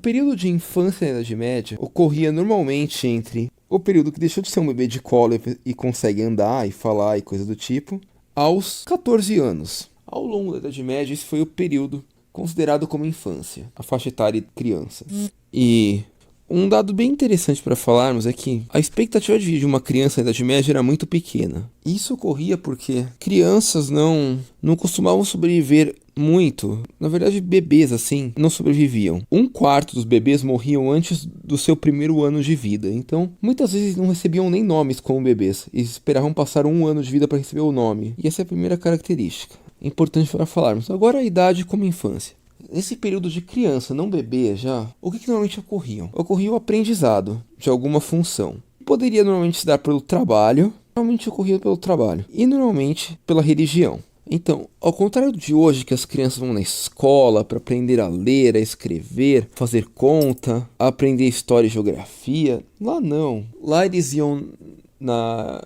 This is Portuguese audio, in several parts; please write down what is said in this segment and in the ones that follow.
período de infância na Idade Média ocorria normalmente entre o período que deixou de ser um bebê de colo e consegue andar e falar e coisa do tipo, aos 14 anos. Ao longo da Idade Média, esse foi o período considerado como infância, a faixa etária de criança. E um dado bem interessante para falarmos é que a expectativa de vida de uma criança na Idade Média era muito pequena. Isso ocorria porque crianças não costumavam sobreviver muito. Na verdade, bebês assim não sobreviviam. 1/4 dos bebês morriam antes do seu primeiro ano de vida. Então, muitas vezes não recebiam nem nomes como bebês e esperavam passar 1 ano de vida para receber o nome. E essa é a primeira característica importante para falarmos. Agora, a idade como infância. Nesse período de criança, não bebê já, o que normalmente ocorria? Ocorria o aprendizado de alguma função. Poderia normalmente se dar pelo trabalho, normalmente ocorria pelo trabalho, e normalmente pela religião. Então, ao contrário de hoje, que as crianças vão na escola para aprender a ler, a escrever, fazer conta, aprender história e geografia, lá não. Lá eles iam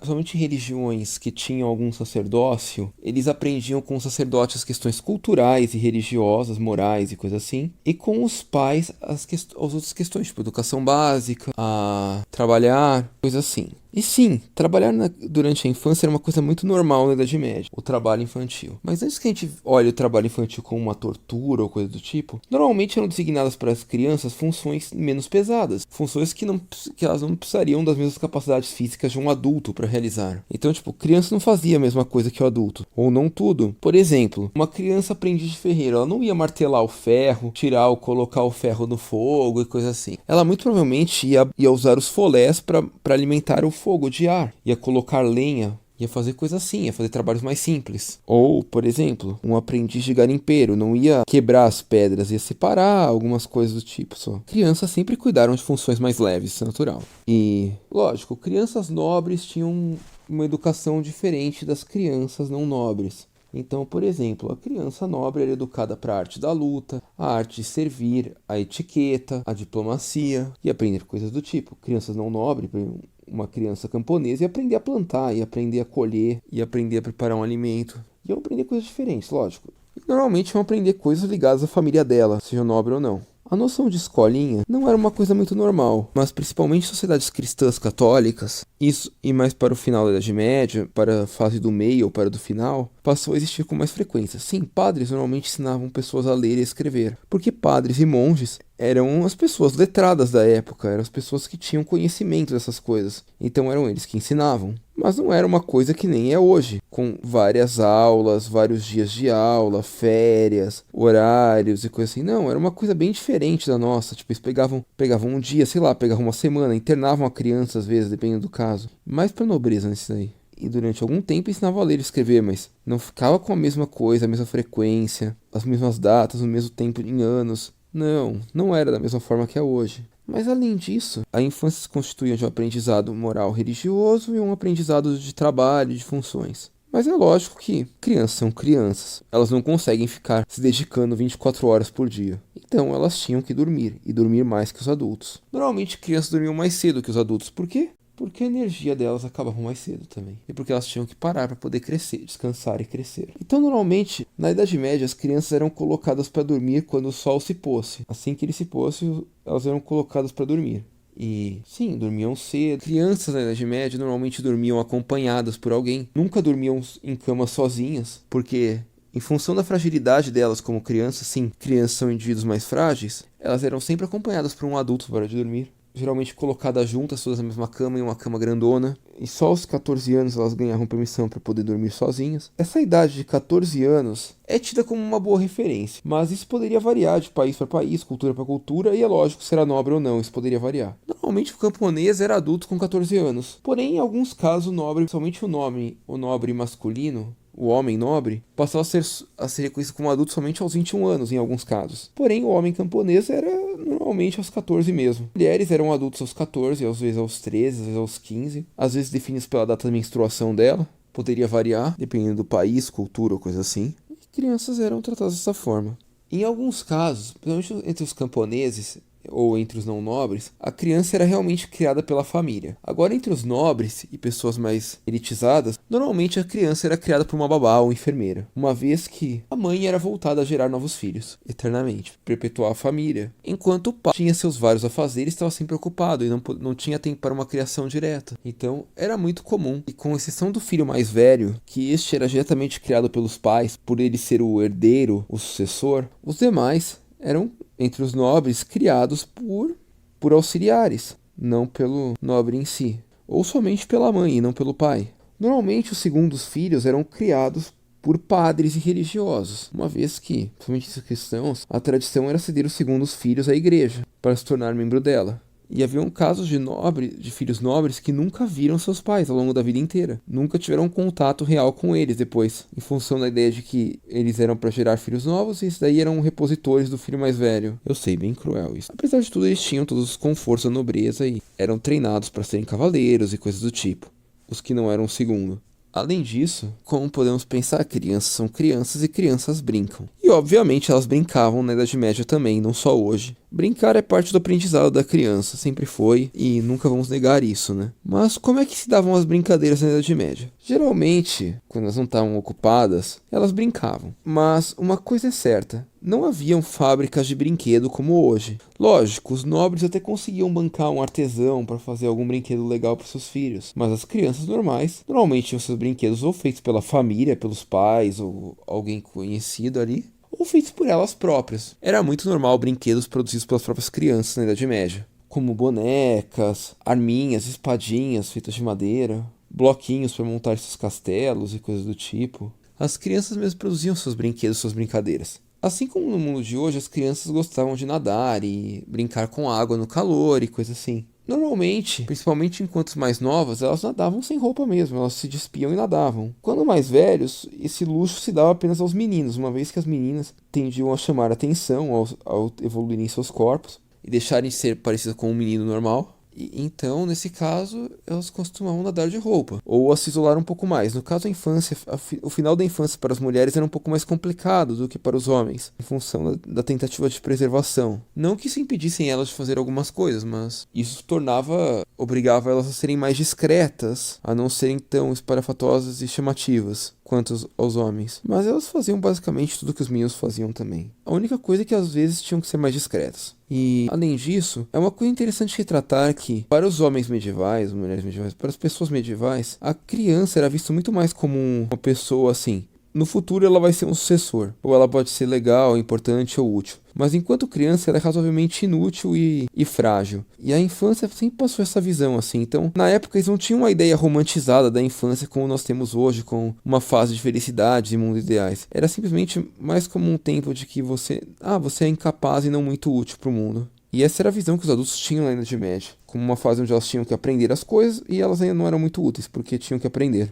somente em religiões que tinham algum sacerdócio, eles aprendiam com os sacerdotes questões culturais e religiosas, morais e coisas assim, e com os pais as outras questões, tipo educação básica, a trabalhar, coisas assim. E sim, trabalhar durante a infância era uma coisa muito normal na Idade Média, o trabalho infantil. Mas antes que a gente olhe o trabalho infantil como uma tortura ou coisa do tipo, normalmente eram designadas para as crianças funções menos pesadas, funções que elas não precisariam das mesmas capacidades físicas de um adulto para realizar. Então, tipo, criança não fazia a mesma coisa que o adulto, ou não tudo. Por exemplo, uma criança aprendiz de ferreiro, ela não ia martelar o ferro, tirar ou colocar o ferro no fogo e coisa assim. Ela muito provavelmente ia usar os folés para alimentar o fogo de ar, ia colocar lenha, ia fazer coisa assim, ia fazer trabalhos mais simples. Ou, por exemplo, um aprendiz de garimpeiro não ia quebrar as pedras, ia separar algumas coisas do tipo só. Crianças sempre cuidaram de funções mais leves, isso é natural. E, lógico, crianças nobres tinham uma educação diferente das crianças não nobres. Então, por exemplo, a criança nobre era educada para a arte da luta, a arte de servir, a etiqueta, a diplomacia e aprender coisas do tipo. Crianças não nobres, uma criança camponesa, ia aprender a plantar, ia aprender a colher, ia aprender a preparar um alimento, ia aprender coisas diferentes, lógico. E normalmente iam aprender coisas ligadas à família dela, seja nobre ou não. A noção de escolinha não era uma coisa muito normal, mas principalmente em sociedades cristãs católicas, isso e mais para o final da Idade Média, para a fase do meio ou para do final, passou a existir com mais frequência. Sim, padres normalmente ensinavam pessoas a ler e escrever, porque padres e monges eram as pessoas letradas da época, eram as pessoas que tinham conhecimento dessas coisas, então eram eles que ensinavam. Mas não era uma coisa que nem é hoje, com várias aulas, vários dias de aula, férias, horários e coisa assim. Não, era uma coisa bem diferente da nossa. Tipo, eles pegavam um dia, sei lá, pegavam uma semana, internavam a criança às vezes, dependendo do caso. Mais pra nobreza nisso daí. E durante algum tempo ensinavam a ler e escrever, mas não ficava com a mesma coisa, a mesma frequência, as mesmas datas, o mesmo tempo em anos. Não era da mesma forma que é hoje. Mas além disso, a infância se constituía de um aprendizado moral religioso e um aprendizado de trabalho e de funções. Mas é lógico que crianças são crianças, elas não conseguem ficar se dedicando 24 horas por dia. Então elas tinham que dormir, e dormir mais que os adultos. Normalmente crianças dormiam mais cedo que os adultos, por quê? Porque a energia delas acabava mais cedo também. E porque elas tinham que parar para poder crescer, descansar e crescer. Então, normalmente, na Idade Média, as crianças eram colocadas para dormir quando o sol se pôsse. Assim que ele se pôsse, elas eram colocadas para dormir. E, sim, dormiam cedo. Crianças na Idade Média normalmente dormiam acompanhadas por alguém. Nunca dormiam em cama sozinhas, porque em função da fragilidade delas como crianças, sim, crianças são indivíduos mais frágeis, elas eram sempre acompanhadas por um adulto para de dormir. Geralmente colocadas juntas, todas na mesma cama, em uma cama grandona. E só aos 14 anos elas ganhavam permissão para poder dormir sozinhas. Essa idade de 14 anos é tida como uma boa referência, mas isso poderia variar de país para país, cultura para cultura, e é lógico se era nobre ou não, isso poderia variar. Normalmente o camponês era adulto com 14 anos, porém em alguns casos o nobre, principalmente o nobre masculino, o homem nobre, passou a ser reconhecido como adulto somente aos 21 anos, em alguns casos. Porém, o homem camponês era normalmente aos 14 mesmo. Mulheres eram adultos aos 14, às vezes aos 13, às vezes aos 15. Às vezes definidos pela data da menstruação dela. Poderia variar, dependendo do país, cultura ou coisa assim. E crianças eram tratadas dessa forma. Em alguns casos, principalmente entre os camponeses, ou entre os não nobres, a criança era realmente criada pela família. Agora, entre os nobres e pessoas mais elitizadas, normalmente a criança era criada por uma babá ou enfermeira, uma vez que a mãe era voltada a gerar novos filhos, eternamente, perpetuar a família, enquanto o pai tinha seus vários afazeres e estava sempre ocupado e não tinha tempo para uma criação direta. Então, era muito comum, e com exceção do filho mais velho, que este era diretamente criado pelos pais, por ele ser o herdeiro, o sucessor, os demais eram, entre os nobres, criados por auxiliares, não pelo nobre em si, ou somente pela mãe e não pelo pai. Normalmente, os segundos filhos eram criados por padres e religiosos, uma vez que, principalmente os cristãos, a tradição era ceder os segundos filhos à igreja para se tornar membro dela. E haviam casos de filhos nobres que nunca viram seus pais ao longo da vida inteira. Nunca tiveram um contato real com eles depois, em função da ideia de que eles eram para gerar filhos novos e isso daí eram repositores do filho mais velho. Eu sei, bem cruel isso. Apesar de tudo, eles tinham todos os confortos da nobreza e eram treinados para serem cavaleiros e coisas do tipo. Os que não eram o segundo. Além disso, como podemos pensar, crianças são crianças e crianças brincam. E obviamente elas brincavam na Idade Média também, não só hoje. Brincar é parte do aprendizado da criança, sempre foi, e nunca vamos negar isso, né? Mas como é que se davam as brincadeiras na Idade Média? Geralmente, quando elas não estavam ocupadas, elas brincavam. Mas uma coisa é certa, não haviam fábricas de brinquedo como hoje. Lógico, os nobres até conseguiam bancar um artesão para fazer algum brinquedo legal para seus filhos, mas as crianças normais normalmente tinham seus brinquedos ou feitos pela família, pelos pais ou alguém conhecido ali, ou feitos por elas próprias. Era muito normal brinquedos produzidos pelas próprias crianças na Idade Média, como bonecas, arminhas, espadinhas feitas de madeira, bloquinhos para montar seus castelos e coisas do tipo. As crianças mesmo produziam seus brinquedos, suas brincadeiras. Assim como no mundo de hoje, as crianças gostavam de nadar e brincar com água no calor e coisa assim. Normalmente, principalmente enquanto mais novas, elas nadavam sem roupa mesmo, elas se despiam e nadavam. Quando mais velhos, esse luxo se dava apenas aos meninos, uma vez que as meninas tendiam a chamar atenção ao evoluírem seus corpos e deixarem de ser parecidas com um menino normal. Então, nesse caso, elas costumavam nadar de roupa, ou a se isolar um pouco mais. No caso da infância, o final da infância para as mulheres era um pouco mais complicado do que para os homens, em função da tentativa de preservação. Não que isso impedissem elas de fazer algumas coisas, mas isso obrigava elas a serem mais discretas, a não serem tão espalhafatosas e chamativas quanto aos homens. Mas elas faziam basicamente tudo que os meninos faziam também. A única coisa é que às vezes tinham que ser mais discretas. E, além disso, é uma coisa interessante retratar que, para os homens medievais, mulheres medievais, para as pessoas medievais, a criança era vista muito mais como uma pessoa assim. No futuro ela vai ser um sucessor, ou ela pode ser legal, importante ou útil. Mas enquanto criança ela é razoavelmente inútil e frágil. E a infância sempre passou essa visão assim. Então, na época eles não tinham uma ideia romantizada da infância como nós temos hoje, com uma fase de felicidade e mundos ideais. Era simplesmente mais como um tempo de que você é incapaz e não muito útil para o mundo. E essa era a visão que os adultos tinham na Idade Média, como uma fase onde elas tinham que aprender as coisas e elas ainda não eram muito úteis, porque tinham que aprender.